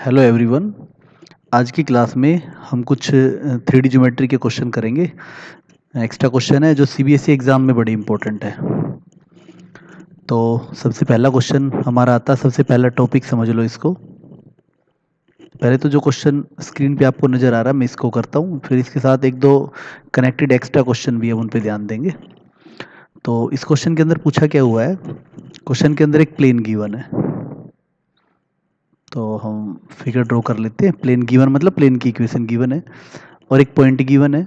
Hello everyone. आज की class में हम कुछ 3D ज्योमेट्री के क्वेश्चन करेंगे। एक्स्ट्रा क्वेश्चन है जो सीबीएसई एग्ज़ाम में बड़ी इंपॉर्टेंट है। तो सबसे पहला क्वेश्चन हमारा आता है, सबसे पहला टॉपिक समझ लो इसको। पहले तो जो क्वेश्चन स्क्रीन पे आपको नज़र आ रहा है मैं इसको करता हूँ, फिर इसके साथ एक दो कनेक्टेड एक्स्ट्रा क्वेश्चन भी है, उन पे ध्यान देंगे। तो इस क्वेश्चन के अंदर पूछा क्या हुआ है, क्वेश्चन के अंदर एक प्लेन गिवन है। तो हम फिगर ड्रॉ कर लेते हैं। प्लेन गिवन मतलब प्लेन की इक्वेशन गिवन है और एक पॉइंट गिवन है।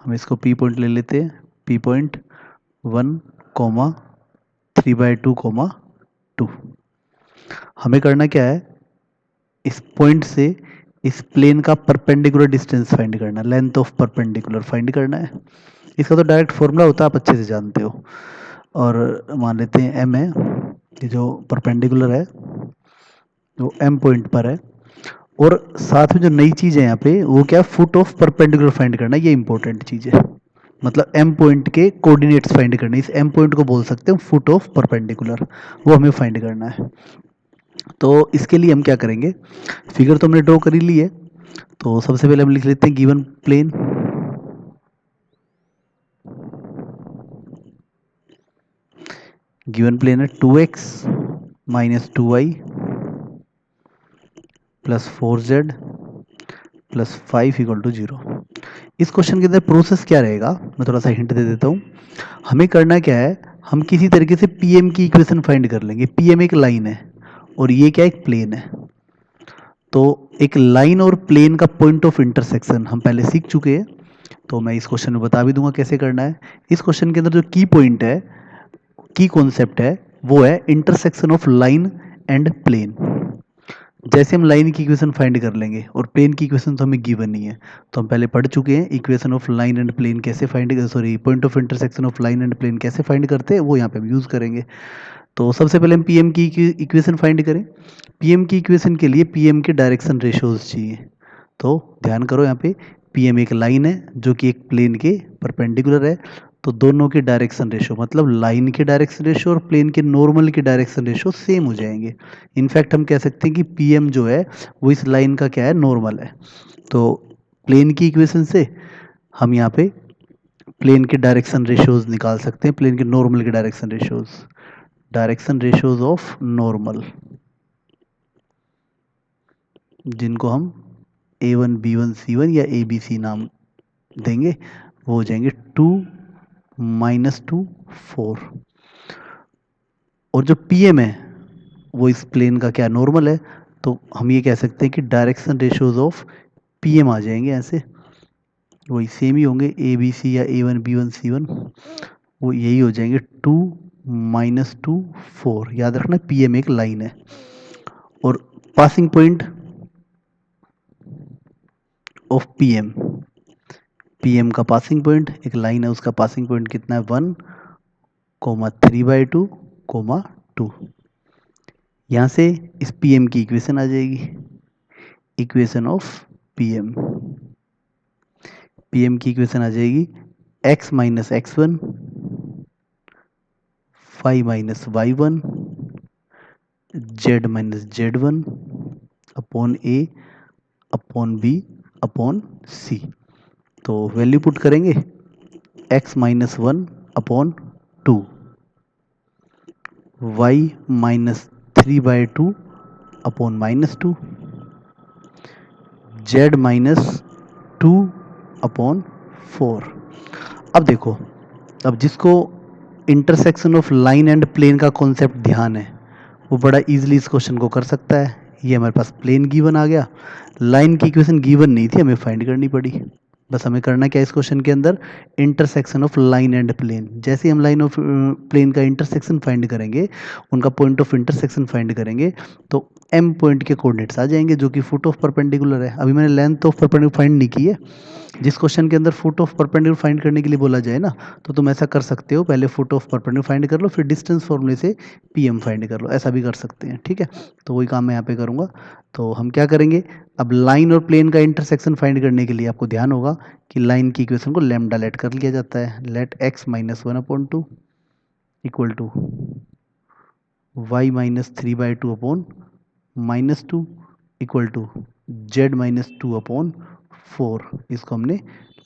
हम इसको पी पॉइंट ले लेते हैं। P point 1, 3/2, 2। हमें करना क्या है, इस पॉइंट से इस प्लेन का परपेंडिकुलर डिस्टेंस फाइंड करना, लेंथ ऑफ परपेंडिकुलर फाइंड करना है। इसका तो डायरेक्ट फॉर्मूला होता है, आप अच्छे से जानते हो। और मान लेते हैं एम है, ये जो परपेंडिकुलर है वो एम पॉइंट पर है। और साथ में जो नई चीज़ है यहाँ पे वो क्या है, फुट ऑफ परपेंडिकुलर फाइंड करना, ये इंपॉर्टेंट चीज़ है। मतलब एम पॉइंट के कोऑर्डिनेट्स फाइंड करने, इस एम पॉइंट को बोल सकते हैं फुट ऑफ परपेंडिकुलर, वो हमें फाइंड करना है। तो इसके लिए हम क्या करेंगे, फिगर तो हमने ड्रॉ कर ही ली है। तो सबसे पहले हम लिख लेते हैं गिवन प्लेन। गिवन प्लेन है 2x - 2y + 4z + 5 = 0। इस क्वेश्चन के अंदर प्रोसेस क्या रहेगा, मैं थोड़ा सा हिंट दे देता हूँ। हमें करना क्या है, हम किसी तरीके से पीएम की इक्वेशन फाइंड कर लेंगे। पीएम एक लाइन है और ये क्या एक प्लेन है। तो एक लाइन और प्लेन का पॉइंट ऑफ इंटरसेक्शन हम पहले सीख चुके हैं, तो मैं इस क्वेश्चन में बता भी दूंगा कैसे करना है। इस क्वेश्चन के अंदर जो की पॉइंट है, की कॉन्सेप्ट है, वो है intersection of line and plane. जैसे हम लाइन की इक्वेशन फाइंड कर लेंगे और प्लेन की इक्वेशन तो हमें गिवन नहीं है, तो हम पहले पढ़ चुके हैं equation of line and plane कैसे find, sorry point of intersection of line and plane कैसे फाइंड करते हैं, वो यहाँ पे हम यूज़ करेंगे। तो सबसे पहले हम पीएम की इक्वेशन फाइंड करें। पीएम की इक्वेशन के लिए पीएम के डायरेक्शन रेशोज चाहिए। तो ध्यान करो, यहाँ पे पीएम एक लाइन है जो कि एक प्लेन के परपेंडिकुलर है। तो दोनों के डायरेक्शन रेशो मतलब लाइन के डायरेक्शन रेशो और प्लेन के नॉर्मल के डायरेक्शन रेशो सेम हो जाएंगे। इनफैक्ट हम कह सकते हैं कि पीएम जो है वो इस लाइन का क्या है, नॉर्मल है। तो प्लेन की इक्वेशन से हम यहाँ पे प्लेन के डायरेक्शन रेशोज निकाल सकते हैं, प्लेन के नॉर्मल के डायरेक्शन रेशोज ऑफ नॉर्मल, जिनको हम A1 B1 C1 या ABC नाम देंगे, वो हो जाएंगे 2 - 2 4। और जो PM है वो इस प्लेन का क्या नॉर्मल है, तो हम ये कह सकते हैं कि डायरेक्शन रेशोज ऑफ PM आ जाएंगे ऐसे, वही सेम ही होंगे ABC या A1 B1 C1, वो यही हो जाएंगे 2 - 2 4। याद रखना PM एक लाइन है और पासिंग पॉइंट ऑफ पीएम का पासिंग पॉइंट एक लाइन है, उसका पासिंग पॉइंट कितना है 1, 3/2, 2। यहाँ से इस पीएम की इक्वेशन आ जाएगी, इक्वेशन ऑफ पीएम। पीएम की इक्वेशन आ जाएगी x - x1, y - y1, z - z1 upon a upon b upon c। तो वैल्यू पुट करेंगे x - 1 upon 2, y - 3/2 upon -2, z - 2 upon 4। अब देखो, अब जिसको intersection of line and plane का कॉन्सेप्ट ध्यान है वो बड़ा इजीली इस क्वेश्चन को कर सकता है। ये हमारे पास प्लेन गिवन आ गया, लाइन की इक्वेशन गिवन नहीं थी, हमें फाइंड करनी पड़ी। बस हमें करना क्या है इस क्वेश्चन के अंदर, intersection of line and plane. जैसे हम लाइन ऑफ प्लेन का इंटरसेक्शन फाइंड करेंगे, उनका पॉइंट ऑफ इंटरसेक्शन फाइंड करेंगे, तो एम पॉइंट के कोऑर्डिनेट्स आ जाएंगे जो कि फुट ऑफ परपेंडिकुलर है। अभी मैंने लेंथ ऑफ परपेंडिकुलर फाइंड नहीं की है। जिस क्वेश्चन के अंदर फुट ऑफ परपेंडिकुलर फाइंड करने के लिए बोला जाए ना, तो तुम ऐसा कर सकते हो, पहले फुट ऑफ परपेंडिकुलर फाइंड कर लो, फिर डिस्टेंस फॉर्मूले से पीएम फाइंड कर लो, ऐसा भी कर सकते हैं। ठीक है, तो वही काम मैं यहाँ पे करूँगा। तो हम क्या करेंगे, अब लाइन और प्लेन का इंटरसेक्शन फाइंड करने के लिए आपको ध्यान होगा कि लाइन की इक्वेशन को लैम्डा लेट कर लिया जाता है। Let x - 1/2 equal to y - 3/2 upon -2 equal to Z minus 2/4, इसको हमने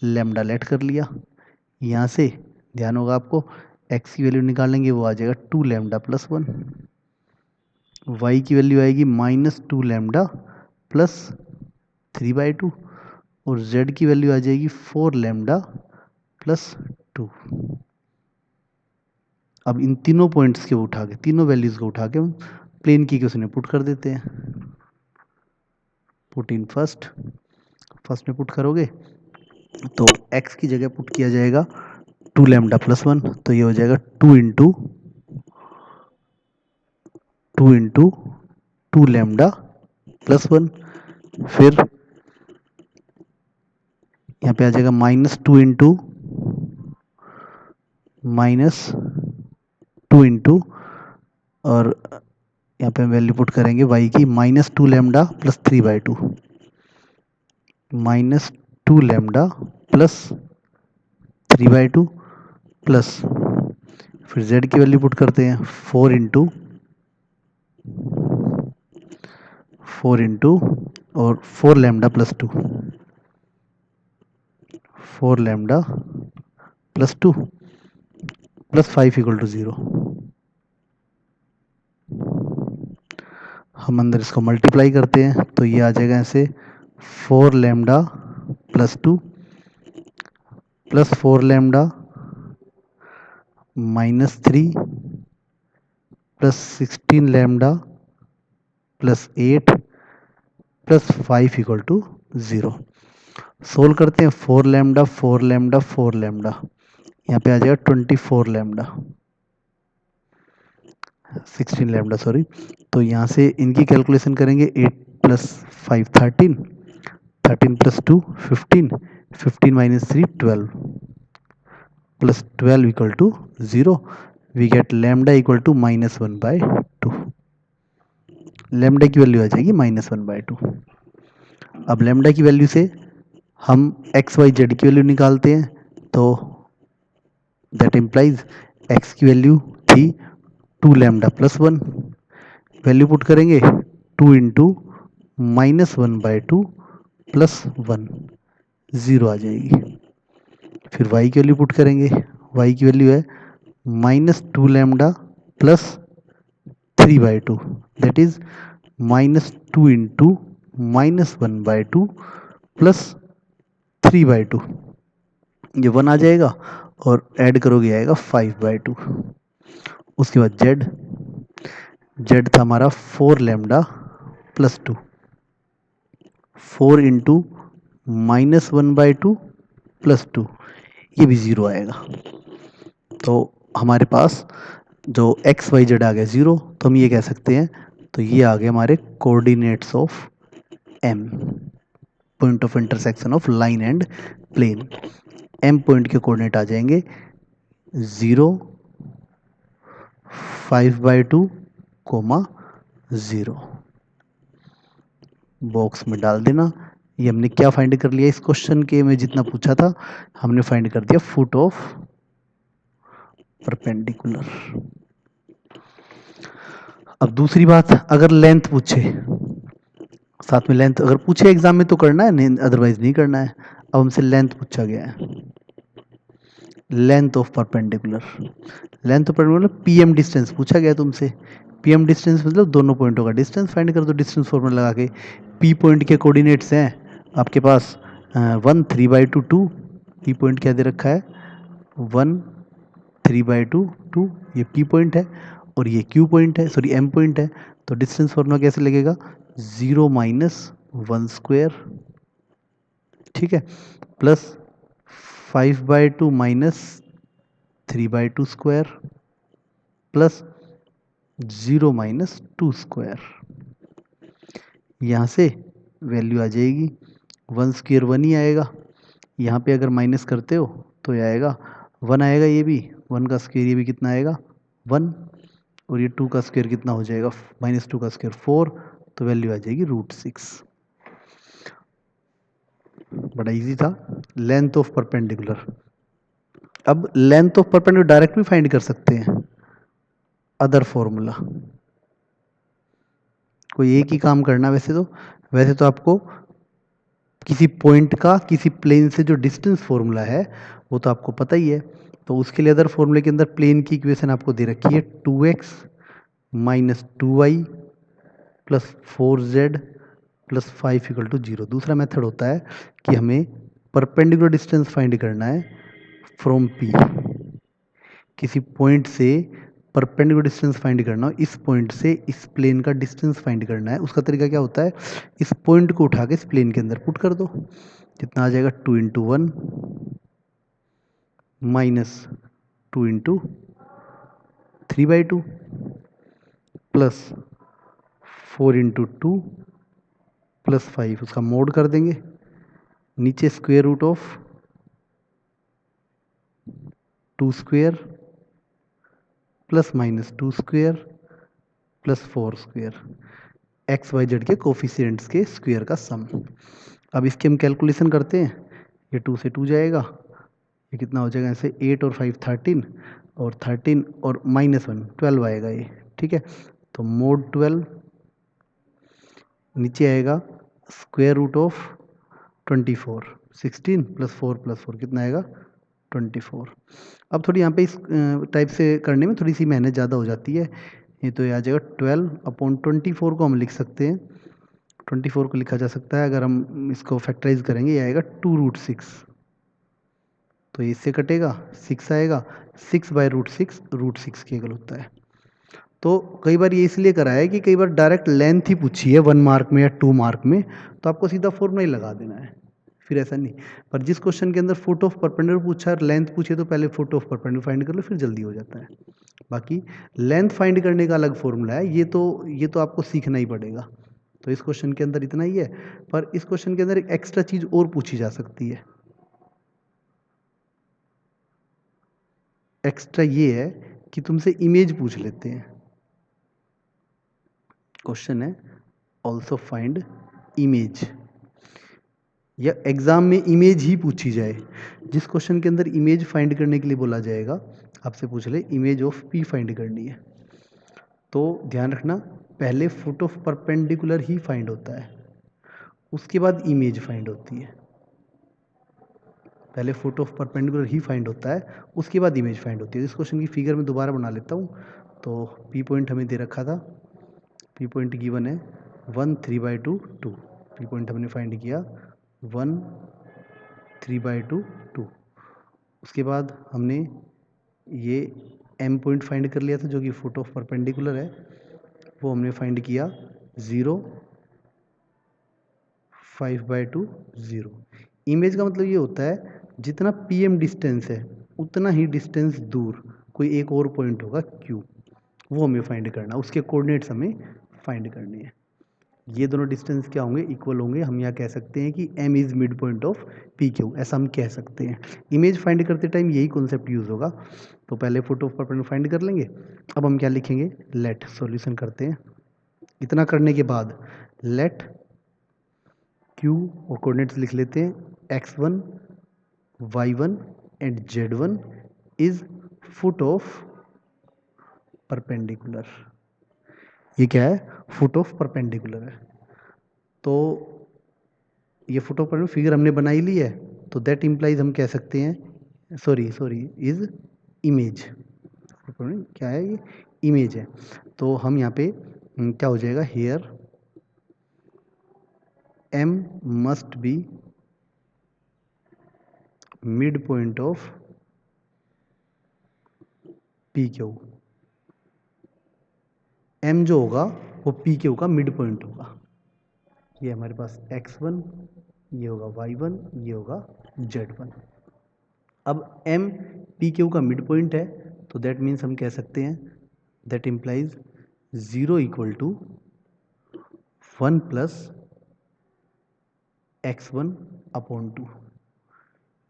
लैम्डा लेट कर लिया। यहाँ से ध्यान होगा आपको, एक्स की वैल्यू निकालेंगे, वो आ जाएगा 2 लैम्डा प्लस 1, वाई की वैल्यू आएगी -2 लैम्डा प्लस 3/2, और z की वैल्यू आ जाएगी 4 लैम्डा प्लस 2। अब इन तीनों पॉइंट्स के उठा के, तीनों वैल्यूज को उठा के हम प्लेन की इक्वेशन में पुट कर देते हैं। पुट इन फर्स्ट में पुट करोगे तो x की जगह पुट किया जाएगा 2 लैम्डा प्लस 1, तो ये हो जाएगा 2 इंटू 2 लैम्डा प्लस 1। फिर यहाँ पे आ जाएगा -2 इंटू और यहाँ पे हम वैल्यू पुट करेंगे y की -2 lambda plus 3/2, -2 lambda plus 3/2 plus, फिर z की वैल्यू पुट करते हैं 4 इंटू और 4 lambda plus 2, 4 lambda plus 2 plus 5 equal to 0। हम अंदर इसको मल्टीप्लाई करते हैं तो ये आ जाएगा ऐसे 4 lambda plus 2 plus 4 lambda -3 plus 16 lambda plus 8 plus 5 equal to 0। Solve करते हैं 4 लैम्डा 4 लैम्डा 4 लैम्डा, यहाँ पे आ जाएगा 24 लैम्डा, 16 लैम्डा सॉरी। तो यहाँ से इनकी कैलकुलेशन करेंगे, 8 plus 5 13, 13 plus 2 15, 15 minus 3 12 plus 12 equal to 0। We get lambda equal to -1/2। Lambda की वैल्यू आ जाएगी -1/2। अब लैम्डा की वैल्यू से हम एक्स वाई जेड की वैल्यू निकालते हैं, तो दैट इम्प्लाइज एक्स की वैल्यू थी 2 लैम्डा प्लस 1, वैल्यू पुट करेंगे 2 इंटू -1/2 प्लस 1, 0 आ जाएगी। फिर y की वैल्यू पुट करेंगे, y की वैल्यू है -2 lambda plus 3/2, that is -2 into -1/2 plus 3/2, ये 1 आ जाएगा और ऐड करोगे आएगा 5/2। उसके बाद z था हमारा 4 लैम्डा प्लस 2, 4 इंटू -1/2 प्लस 2, ये भी 0 आएगा। तो हमारे पास जो एक्स वाई जेड आ गया 0, तो हम ये कह सकते हैं, तो ये आ गए हमारे coordinates of M, point of intersection of line and plane. M point के कोऑर्डिनेट आ जाएंगे 0, 5/2, 0। बॉक्स में डाल देना। ये हमने क्या फाइंड कर लिया इस क्वेश्चन के में, जितना पूछा था हमने फाइंड कर दिया फुट ऑफ परपेंडिकुलर। अब दूसरी बात, अगर लेंथ पूछे, साथ में लेंथ अगर पूछे एग्जाम में तो करना है, नहीं अदरवाइज नहीं करना है। अब हमसे लेंथ पूछा गया है, length of perpendicular. Length of perpendicular PM distance पूछा गया तुमसे। पीएम डिस्टेंस मतलब दोनों पॉइंटों का डिस्टेंस फाइंड कर दो डिस्टेंस फॉर्मूला लगा के। पी पॉइंट के कोऑर्डिनेट्स हैं आपके पास 1 3/2 2, पी पॉइंट क्या दे रखा है 1 3/2 2, ये पी पॉइंट है और ये क्यू पॉइंट है, सॉरी एम पॉइंट है। तो डिस्टेंस फॉर्मूला कैसे लगेगा 0 - 1 स्क्वायर, ठीक है, प्लस 5/2 - 3/2 स्क्वायर प्लस 0 - 2 स्क्वायर। यहाँ से वैल्यू आ जाएगी 1 स्क्वायर 1 ही आएगा। यहाँ पे अगर माइनस करते हो तो ये आएगा 1 आएगा, ये भी 1 का स्क्वायर, ये भी कितना आएगा 1, और ये 2 का स्क्वायर कितना हो जाएगा -2 का स्क्वायर 4, तो वैल्यू आ जाएगी √6। बड़ा इजी था। Length of perpendicular. अब लेंथ ऑफ परपेंडिकुलर डायरेक्ट भी फाइंड कर सकते हैं, अदर फॉर्मूला। कोई एक ही काम करना वैसे तो, वैसे तो आपको किसी पॉइंट का किसी प्लेन से जो डिस्टेंस फॉर्मूला है वो तो आपको पता ही है। तो उसके लिए अदर फॉर्मूले के अंदर प्लेन की इक्वेशन आपको दे रखी है 2x minus 2y plus 4z plus 5 equal to 0। दूसरा मेथड होता है कि हमें परपेंडिकुलर डिस्टेंस फाइंड करना है फ्रॉम P, किसी पॉइंट से परपेंडिकुलर डिस्टेंस फाइंड करना हो, इस पॉइंट से इस प्लेन का डिस्टेंस फाइंड करना है। उसका तरीका क्या होता है, इस पॉइंट को उठा के इस प्लेन के अंदर पुट कर दो, कितना आ जाएगा 2 into 1 minus 2 into 3/2 plus 4 into 2 plus 5, उसका मोड कर देंगे, नीचे square root of 2 square plus minus 2 square plus 4 square, X Y Z के कोफिशिएंट्स के स्क्वेयर का सम। अब इसकी हम कैलकुलेशन करते हैं, ये 2 से 2 जाएगा, ये कितना हो जाएगा, ऐसे 8 और 5 13 और 13 और -1 12 आएगा ये, ठीक है। तो मोड 12 नीचे आएगा square root of 24 16 plus 4 plus 4 कितना आएगा 24। अब थोड़ी यहाँ पे इस टाइप से करने में थोड़ी सी मेहनत ज़्यादा हो जाती है। ये तो ये आ जाएगा 12/24 को हम लिख सकते हैं, 24 को लिखा जा सकता है, अगर हम इसको फैक्टराइज करेंगे ये आएगा 2√6, तो इससे कटेगा 6 आएगा, 6/√6 √6 के इक्वल होता है। तो कई बार ये इसलिए करा है कि कई बार डायरेक्ट लेंथ ही पूछी है 1 मार्क में या 2 मार्क में, तो आपको सीधा फॉर्मूला ही लगा देना है, फिर ऐसा नहीं। पर जिस क्वेश्चन के अंदर फुट ऑफ परपेंडिकुलर पूछा है, लेंथ पूछे, तो पहले फुट ऑफ परपेंडिकुलर फाइंड कर लो, फिर जल्दी हो जाता है। बाकी लेंथ फाइंड करने का अलग फॉर्मूला है, ये तो आपको सीखना ही पड़ेगा। तो इस क्वेश्चन के अंदर इतना ही है, पर इस क्वेश्चन के अंदर एक एक्स्ट्रा चीज और पूछी जा सकती है। एक्स्ट्रा ये है कि तुमसे इमेज पूछ लेते हैं। क्वेश्चन है ऑल्सो फाइंड इमेज, या एग्जाम में इमेज ही पूछी जाए, जिस क्वेश्चन के अंदर इमेज फाइंड करने के लिए बोला जाएगा, आपसे पूछ ले इमेज ऑफ पी फाइंड करनी है, तो ध्यान रखना पहले foot of perpendicular he find होता है, उसके बाद इमेज फाइंड होती है। पहले foot of perpendicular he find होता है, उसके बाद इमेज फाइंड होती है। इस क्वेश्चन की फिगर में दोबारा बना लेता हूँ। तो पी पॉइंट हमें दे रखा था, पी पॉइंट गिवन है 1 3/2 2, पी पॉइंट हमने फाइंड किया 1 3/2 2। उसके बाद हमने ये एम पॉइंट फाइंड कर लिया था जो कि फुट ऑफ परपेंडिकुलर है, वो हमने फाइंड किया 0 5/2 0। इमेज का मतलब ये होता है जितना पीएम डिस्टेंस है उतना ही डिस्टेंस दूर कोई एक और पॉइंट होगा क्यू, वो हमें फाइंड करना, उसके कोऑर्डिनेट्स हमें फाइंड करने हैं। ये दोनों डिस्टेंस क्या होंगे, इक्वल होंगे। हम यहाँ कह सकते हैं कि m is mid point of P Q, ऐसा हम कह सकते हैं। इमेज फाइंड करते टाइम यही कॉन्सेप्ट यूज होगा। तो पहले फुट ऑफ परपेंडिकुलर फाइंड कर लेंगे। अब हम क्या लिखेंगे, लेट, सॉल्यूशन करते हैं। इतना करने के बाद लेट क्यू और कोऑर्डिनेट्स लिख लेते हैं, x1 y1 and z1 is foot of perpendicular. ये क्या है, फुट ऑफ परपेंडिकुलर है। तो ये फुट ऑफ परपेंडिकुलर फिगर हमने बनाई ली है, तो दैट इंप्लाइज हम कह सकते हैं, सॉरी इज इमेज। क्या है ये, इमेज है। तो हम यहाँ पे क्या हो जाएगा, here m must be mid point of P Q. m जो होगा वो पी क्यू का मिड पॉइंट होगा। ये हमारे पास x1, ये होगा y1, ये होगा z1। अब m पी क्यू का मिड पॉइंट है, तो दैट मीन्स हम कह सकते हैं, that implies 0 equal to 1 plus x1/2।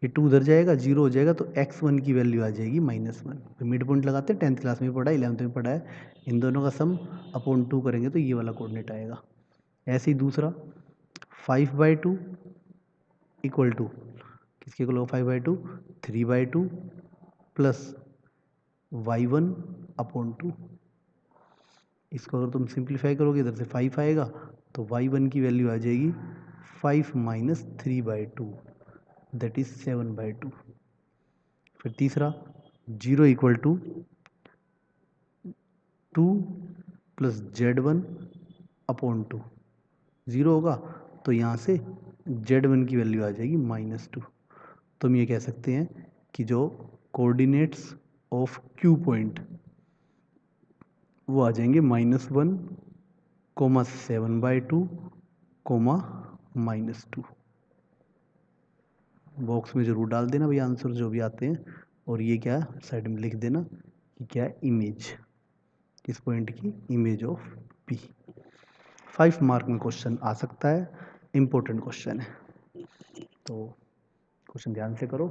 ये 2 उधर जाएगा, 0 हो जाएगा, तो x1 की वैल्यू आ जाएगी -1। तो मिड पॉइंट लगाते हैं, 10th क्लास में पढ़ा है, 11th में पढ़ा है। इन दोनों का सम अपॉन 2 करेंगे तो ये वाला कोऑर्डिनेट आएगा। ऐसे ही दूसरा 5/2 इक्वल टू किसके इक्वल होगा, 5/2 3/2 प्लस y1/2। इसको अगर तुम सिंप्लीफाई करोगे इधर से 5 आएगा, तो y1 की वैल्यू आ जाएगी 5 माइनस 3/2 दैट इज 7/2। फिर तीसरा 0 equal to 2 plus Z1 upon 2, 0 होगा तो यहाँ से Z1 की वैल्यू आ जाएगी -2। तो हम ये कह सकते हैं कि जो कोऑर्डिनेट्स ऑफ Q पॉइंट वो आ जाएंगे -1, 7/2, -2। बॉक्स में ज़रूर डाल देना भाई आंसर जो भी आते हैं, और ये क्या साइड में लिख देना कि क्या है इमेज, इस पॉइंट की इमेज ऑफ P। 5 मार्क में क्वेश्चन आ सकता है, इम्पोर्टेंट क्वेश्चन है, तो क्वेश्चन ध्यान से करो।